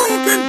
Hadouken!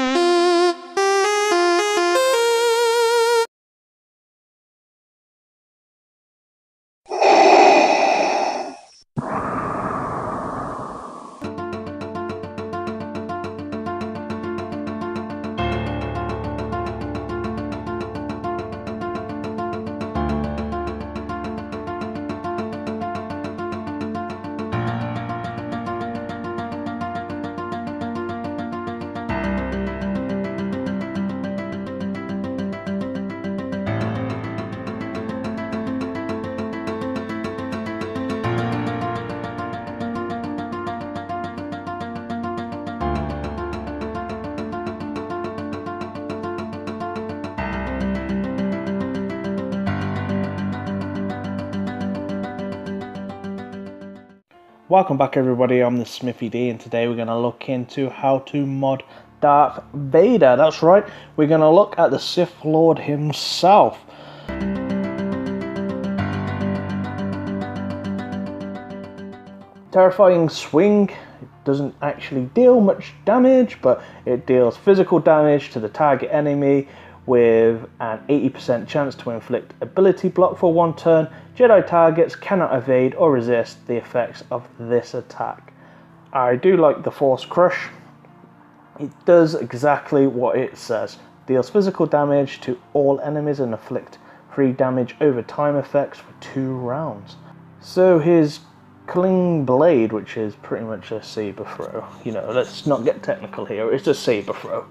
Welcome back everybody, I'm the Smithie D, and today we're going to look into how to mod Darth Vader. That's right, we're going to look at the Sith Lord himself. Terrifying swing. It doesn't actually deal much damage, but it deals physical damage to the target enemy with an 80% chance to inflict ability block for one turn. Jedi targets cannot evade or resist the effects of this attack. I do like the Force Crush. It does exactly what it says. Deals physical damage to all enemies and inflict free damage over time effects for 2 rounds. So his Cling Blade, which is pretty much a saber throw. You know, let's not get technical here, it's a saber throw.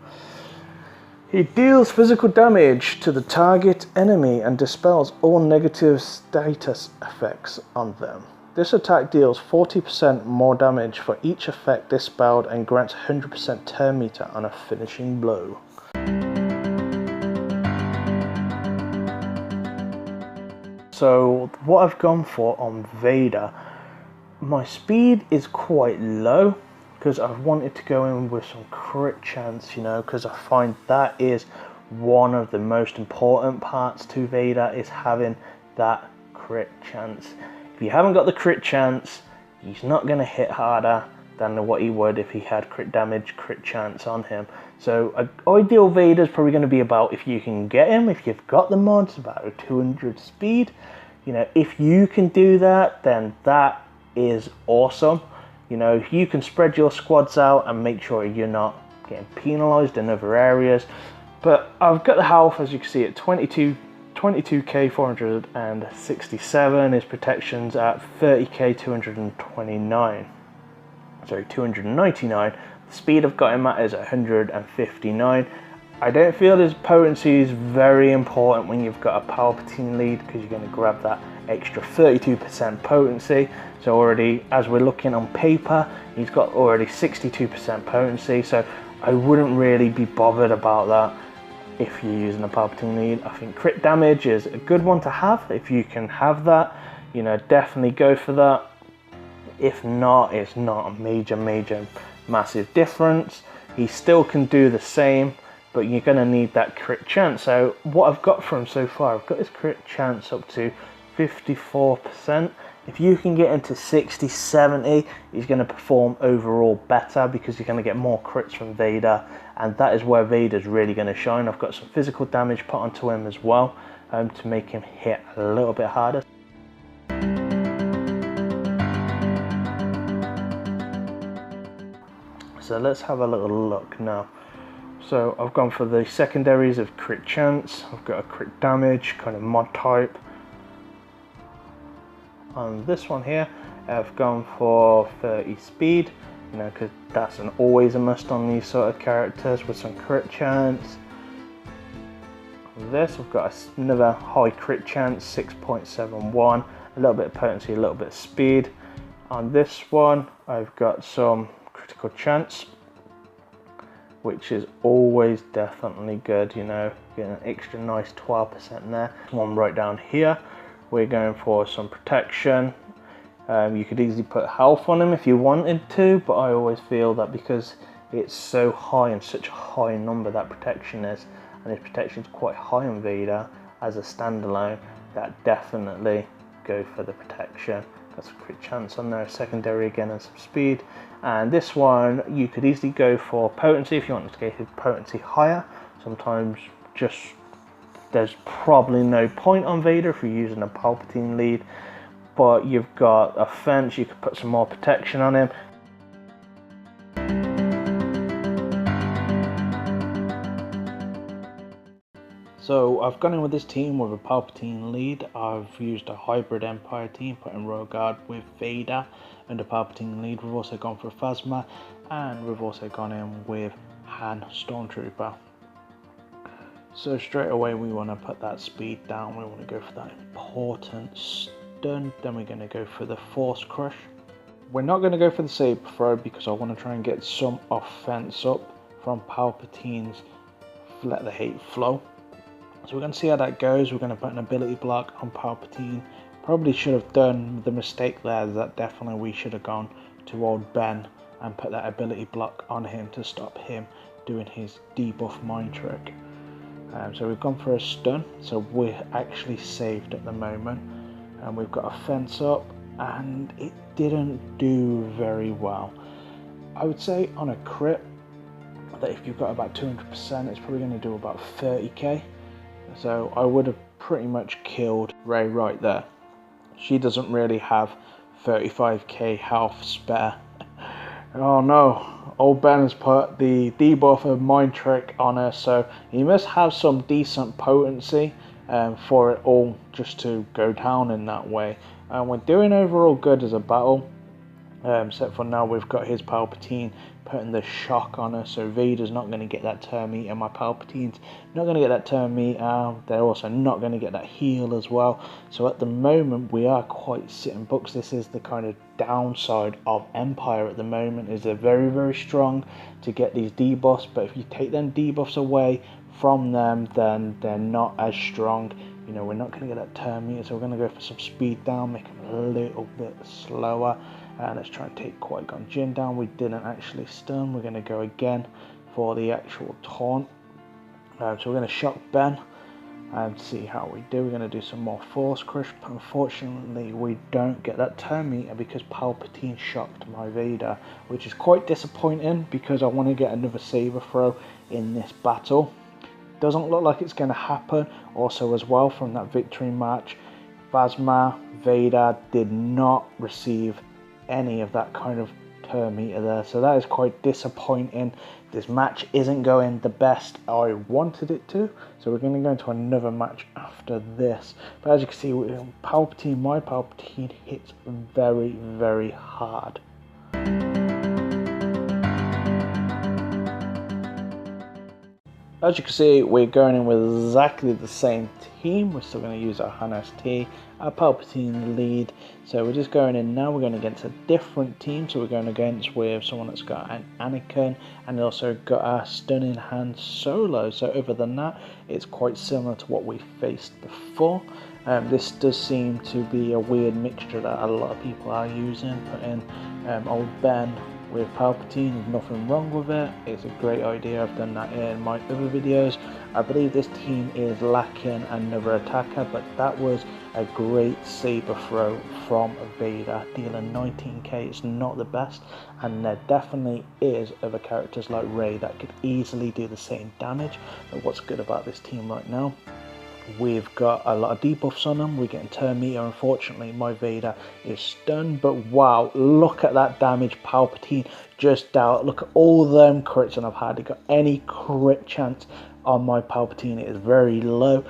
He deals physical damage to the target enemy and dispels all negative status effects on them. This attack deals 40% more damage for each effect dispelled and grants 100% turn meter on a finishing blow. So what I've gone for on Vader, my speed is quite low, because I've wanted to go in with some crit chance, you know, because I find that is one of the most important parts to Vader, is having that crit chance. If you haven't got the crit chance, he's not going to hit harder than what he would if he had crit damage, crit chance on him. So ideal Vader is probably going to be about, if you can get him, if you've got the mods, about a 200 speed. You know, if you can do that, then that is awesome. You know, if you can spread your squads out and make sure you're not getting penalised in other areas. But I've got the health, as you can see, at 22k 467. His protection's at 30k 229. Sorry, 299. The speed I've got him at is 159. I don't feel his potency is very important when you've got a Palpatine lead, because you're going to grab that extra 32% potency. So already, as we're looking on paper, he's got already 62% potency, so I wouldn't really be bothered about that if you're using a Palpatine lead. I think crit damage is a good one to have. If you can have that, you know, definitely go for that. If not, it's not a major massive difference. He still can do the same, but you're going to need that crit chance. So what I've got for him so far, I've got his crit chance up to 54%. If you can get into 60, 70, he's going to perform overall better, because you're going to get more crits from Vader, and that is where Vader's really going to shine. I've got some physical damage put onto him as well, to make him hit a little bit harder. So let's have a little look now. So I've gone for the secondaries of crit chance. I've got a crit damage kind of mod type. On this one here, I've gone for 30 speed, you know, because that's always a must on these sort of characters with some crit chance. On this, I've got another high crit chance, 6.71, a little bit of potency, a little bit of speed. On this one, I've got some critical chance, which is always definitely good, you know, getting an extra nice 12% there. One right down here, we're going for some protection. You could easily put health on him if you wanted to, but I always feel that because it's so high and such a high number that protection is, and his protection is quite high on Vader as a standalone, that definitely go for the protection. That's a crit chance on there, secondary again and some speed. And this one, you could easily go for potency if you wanted to get his potency higher. Sometimes just there's probably no point on Vader if you're using a Palpatine lead, but you've got a fence, you could put some more protection on him. So I've gone in with this team with a Palpatine lead. I've used a hybrid Empire team, putting Rogue Guard with Vader and a Palpatine lead. We've also gone for Phasma, and we've also gone in with Han Stormtrooper. So straight away we want to put that speed down, we want to go for that important stun, then we're going to go for the Force Crush. We're not going to go for the Saber Throw because I want to try and get some offense up from Palpatine's Let the Hate Flow. So we're going to see how that goes. We're going to put an ability block on Palpatine. Probably should have done the mistake there, that definitely we should have gone to old Ben and put that ability block on him to stop him doing his debuff mind trick. So we've gone for a stun, so we're actually saved at the moment, and we've got a fence up, and it didn't do very well. I would say on a crit that if you've got about 200%, it's probably going to do about 30k. So I would have pretty much killed Rey right there. She doesn't really have 35k health spare. Oh no. Old Ben has put the debuff of Mind Trick on her, so he must have some decent potency for it all just to go down in that way. And we're doing overall good as a battle, except for now we've got his Palpatine putting the shock on her, so Vader's not going to get that turn meter, my Palpatine's not going to get that turn meter, they're also not going to get that heal as well. So at the moment we are quite sitting books. This is the kind of downside of Empire at the moment, is they're very, very strong to get these debuffs, but if you take them debuffs away from them, then they're not as strong. You know, we're not going to get that turn meter, so we're going to go for some speed down, make them a little bit slower. Let's try and take Qui-Gon Jinn down. We didn't actually stun. We're going to go again for the actual taunt. So we're going to shock Ben and see how we do. We're going to do some more Force Crush. Unfortunately, we don't get that turn meter because Palpatine shocked my Vader, which is quite disappointing because I want to get another Saber Throw in this battle. Doesn't look like it's going to happen. Also as well, from that victory match, Phasma, Vader did not receive any of that kind of turn meter there, so that is quite disappointing. This match isn't going the best I wanted it to, so we're going to go into another match after this. But as you can see, Palpatine, my Palpatine hits very, very hard. As you can see, we're going in with exactly the same team. We're still going to use our Han ST, our Palpatine lead. So we're just going in now. We're going against a different team. So we're going against with someone that's got an Anakin and also got a stunning Han Solo. So other than that, it's quite similar to what we faced before. This does seem to be a weird mixture that a lot of people are using. Putting old Ben with Palpatine, there's nothing wrong with it. It's a great idea. I've done that in my other videos. I believe this team is lacking another attacker, but that was a great saber throw from Vader, dealing 19k. It's not the best, and there definitely is other characters like Rey that could easily do the same damage. But what's good about this team right now, we've got a lot of debuffs on them. We're getting turn meter. Unfortunately, my Vader is stunned, but wow, look at that damage Palpatine just dealt. Look at all them crits, and I've hardly got any crit chance on my Palpatine. It is very low.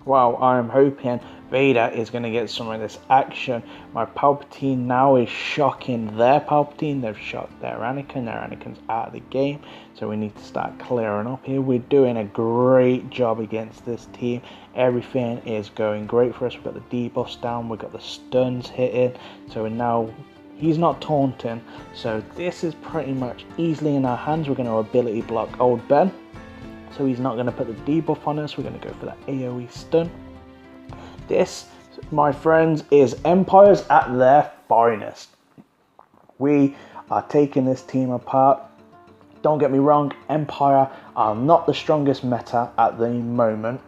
Wow, I am hoping Vader is going to get some of this action. My Palpatine now is shocking their Palpatine. They've shocked their Anakin. Their Anakin's out of the game. So we need to start clearing up here. We're doing a great job against this team. Everything is going great for us. We've got the debuffs down. We've got the stuns hitting. So we're now... he's not taunting. So this is pretty much easily in our hands. We're going to ability block old Ben. So he's not going to put the debuff on us. We're going to go for that AoE stun. This, my friends, is Empires at their finest. We are taking this team apart. Don't get me wrong, Empire are not the strongest meta at the moment.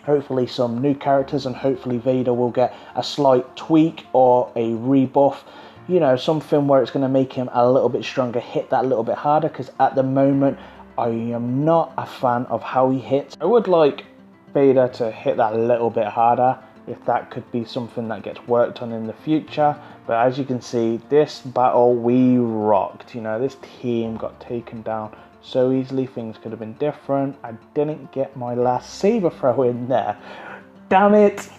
hopefully some new characters, and hopefully Vader will get a slight tweak or a rebuff. You know, something where it's going to make him a little bit stronger, hit that a little bit harder, because at the moment I am not a fan of how he hits. I would like Vader to hit that a little bit harder, if that could be something that gets worked on in the future. But as you can see, this battle we rocked. You know, this team got taken down so easily. Things could have been different. I didn't get my last saber throw in there. Damn it!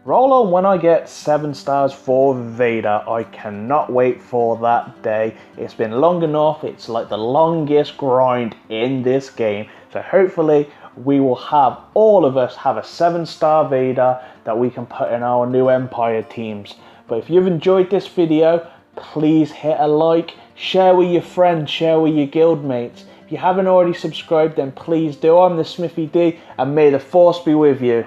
Roll on when I get 7 stars for Vader. I cannot wait for that day. It's been long enough. It's like the longest grind in this game. So hopefully we will have, all of us have a 7-star Vader that we can put in our new Empire teams. But if you've enjoyed this video, please hit a like, share with your friends, share with your guildmates. If you haven't already subscribed, then please do. I'm the Smithie D, and may the Force be with you.